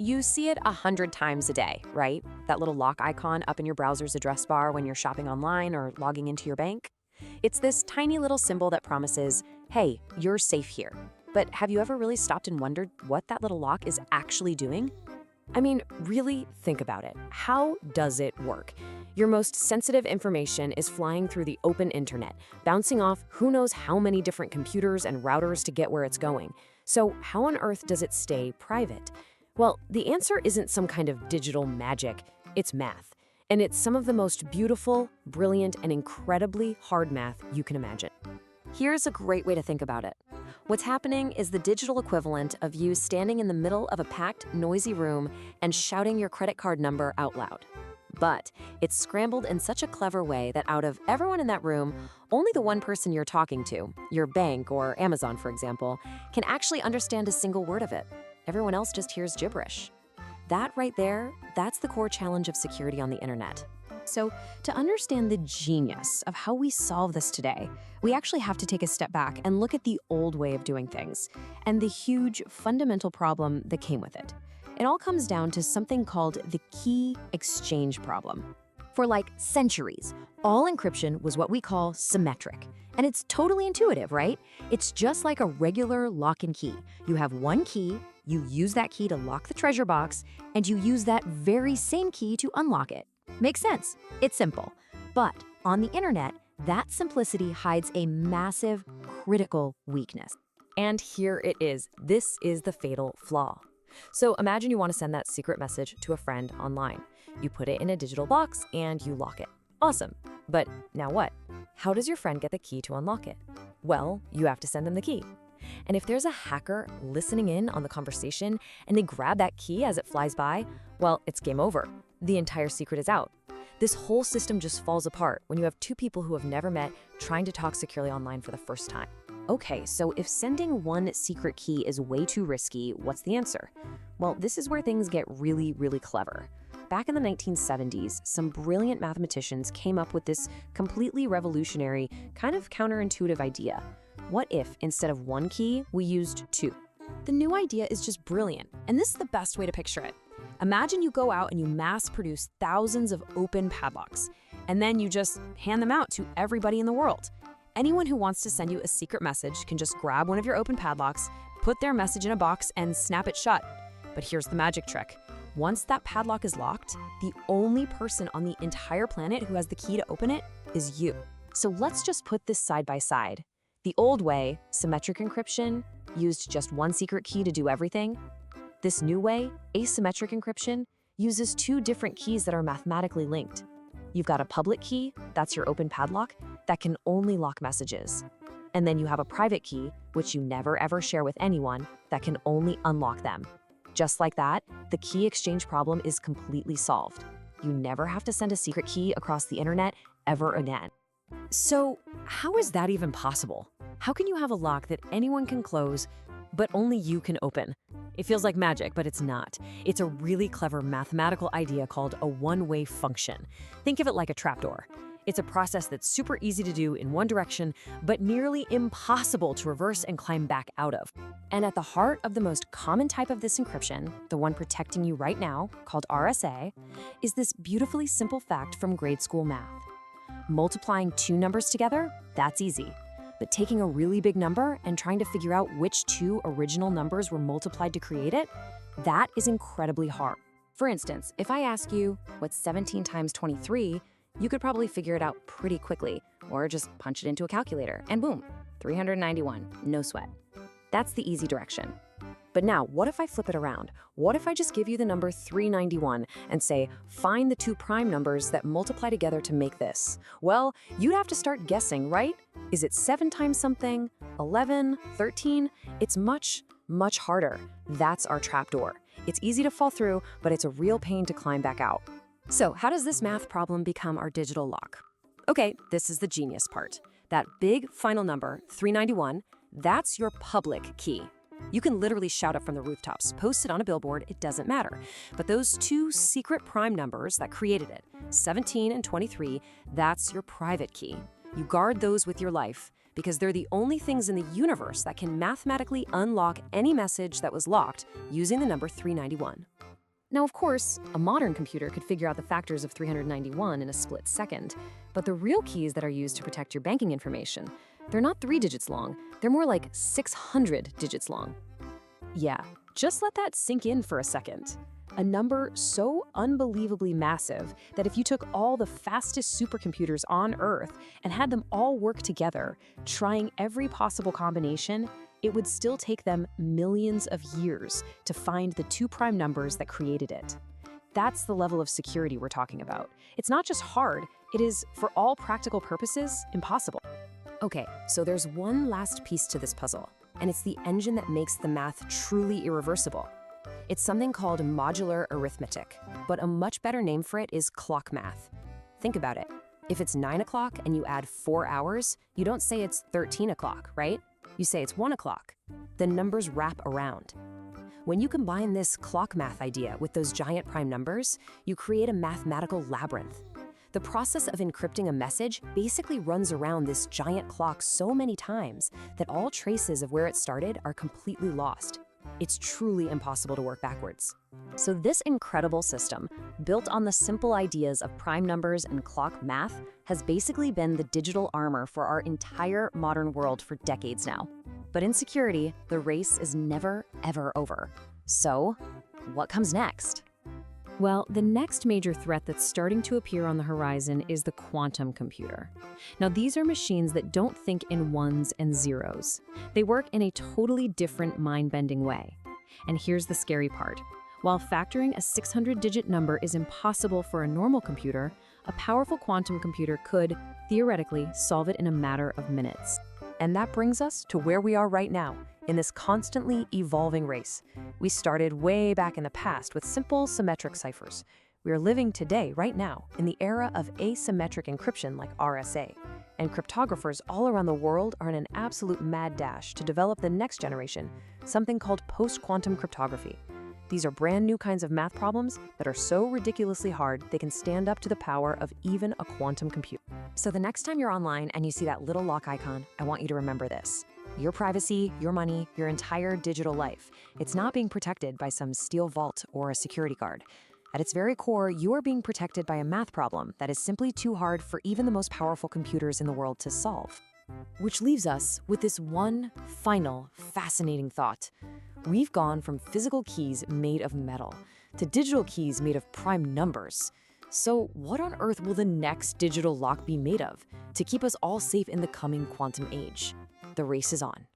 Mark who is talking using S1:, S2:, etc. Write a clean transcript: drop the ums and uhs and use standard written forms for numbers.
S1: You see it 100 times a day, right? That little lock icon up in your browser's address bar when you're shopping online or logging into your bank. It's this tiny little symbol that promises, hey, you're safe here. But have you ever really stopped and wondered what that little lock is actually doing? I mean, really think about it. How does it work? Your most sensitive information is flying through the open internet, bouncing off who knows how many different computers and routers to get where it's going. So how on earth does it stay private? Well, the answer isn't some kind of digital magic, it's math. And it's some of the most beautiful, brilliant, and incredibly hard math you can imagine. Here's a great way to think about it. What's happening is the digital equivalent of you standing in the middle of a packed, noisy room and shouting your credit card number out loud. But it's scrambled in such a clever way that out of everyone in that room, only the one person you're talking to, your bank or Amazon, for example, can actually understand a single word of it. Everyone else just hears gibberish. That right there, that's the core challenge of security on the internet. So to understand the genius of how we solve this today, we actually have to take a step back and look at the old way of doing things and the huge fundamental problem that came with it. It all comes down to something called the key exchange problem. For like centuries, all encryption was what we call symmetric. And it's totally intuitive, right? It's just like a regular lock and key. You have one key, you use that key to lock the treasure box, and you use that very same key to unlock it. Makes sense. It's simple. But on the internet, that simplicity hides a massive, critical weakness. And here it is. This is the fatal flaw. So imagine you want to send that secret message to a friend online. You put it in a digital box and you lock it. Awesome. But now what? How does your friend get the key to unlock it? Well, you have to send them the key. And if there's a hacker listening in on the conversation and they grab that key as it flies by, well, it's game over. The entire secret is out. This whole system just falls apart when you have two people who have never met trying to talk securely online for the first time. Okay, so if sending one secret key is way too risky, what's the answer? Well, this is where things get really, really clever. Back in the 1970s, some brilliant mathematicians came up with this completely revolutionary, kind of counterintuitive idea. What if, instead of one key, we used two? The new idea is just brilliant, and this is the best way to picture it. Imagine you go out and you mass produce thousands of open padlocks, and then you just hand them out to everybody in the world. Anyone who wants to send you a secret message can just grab one of your open padlocks, put their message in a box, and snap it shut. But here's the magic trick. Once that padlock is locked, the only person on the entire planet who has the key to open it is you. So let's just put this side by side. The old way, symmetric encryption, used just one secret key to do everything. This new way, asymmetric encryption, uses two different keys that are mathematically linked. You've got a public key, that's your open padlock, that can only lock messages. And then you have a private key, which you never ever share with anyone, that can only unlock them. Just like that, the key exchange problem is completely solved. You never have to send a secret key across the internet ever again. So how is that even possible? How can you have a lock that anyone can close, but only you can open? It feels like magic, but it's not. It's a really clever mathematical idea called a one-way function. Think of it like a trapdoor. It's a process that's super easy to do in one direction, but nearly impossible to reverse and climb back out of. And at the heart of the most common type of this encryption, the one protecting you right now, called RSA, is this beautifully simple fact from grade school math. Multiplying two numbers together, that's easy. But taking a really big number and trying to figure out which two original numbers were multiplied to create it, that is incredibly hard. For instance, if I ask you, what's 17 times 23, you could probably figure it out pretty quickly, or just punch it into a calculator, and boom, 391, no sweat. That's the easy direction. But now, what if I flip it around? What if I just give you the number 391 and say, find the two prime numbers that multiply together to make this? Well, you'd have to start guessing, right? Is it 7 times something, 11, 13? It's much, much harder. That's our trapdoor. It's easy to fall through, but it's a real pain to climb back out. So how does this math problem become our digital lock? Okay, this is the genius part. That big final number, 391, that's your public key. You can literally shout it from the rooftops, post it on a billboard, it doesn't matter. But those two secret prime numbers that created it, 17 and 23, that's your private key. You guard those with your life because they're the only things in the universe that can mathematically unlock any message that was locked using the number 391.
S2: Now, of course, a modern computer could figure out the factors of 391 in a split second, but the real keys that are used to protect your banking information, they're not 3 digits long, they're more like 600 digits long. Yeah, just let that sink in for a second. A number so unbelievably massive that if you took all the fastest supercomputers on Earth and had them all work together, trying every possible combination, it would still take them millions of years to find the 2 prime numbers that created it. That's the level of security we're talking about. It's not just hard, it is, for all practical purposes, impossible. Okay, so there's one last piece to this puzzle, and it's the engine that makes the math truly irreversible. It's something called modular arithmetic, but a much better name for it is clock math. Think about it. If it's 9 o'clock and you add 4 hours, you don't say it's 13 o'clock, right? You say it's 1 o'clock. The numbers wrap around. When you combine this clock math idea with those giant prime numbers, you create a mathematical labyrinth. The process of encrypting a message basically runs around this giant clock so many times that all traces of where it started are completely lost. It's truly impossible to work backwards. So this incredible system, built on the simple ideas of prime numbers and clock math, has basically been the digital armor for our entire modern world for decades now. But in security, the race is never, ever over. So, what comes next? Well, the next major threat that's starting to appear on the horizon is the quantum computer. Now, these are machines that don't think in ones and zeros. They work in a totally different mind-bending way. And here's the scary part. While factoring a 600-digit number is impossible for a normal computer, a powerful quantum computer could, theoretically, solve it in a matter of minutes.
S1: And that brings us to where we are right now, in this constantly evolving race. We started way back in the past with simple symmetric ciphers. We are living today, right now, in the era of asymmetric encryption like RSA. And cryptographers all around the world are in an absolute mad dash to develop the next generation, something called post-quantum cryptography. These are brand new kinds of math problems that are so ridiculously hard they can stand up to the power of even a quantum computer. So the next time you're online and you see that little lock icon, I want you to remember this. Your privacy, your money, your entire digital life, it's not being protected by some steel vault or a security guard. At its very core, you are being protected by a math problem that is simply too hard for even the most powerful computers in the world to solve. Which leaves us with this one final, fascinating thought. We've gone from physical keys made of metal to digital keys made of prime numbers. So what on earth will the next digital lock be made of to keep us all safe in the coming quantum age? The race is on.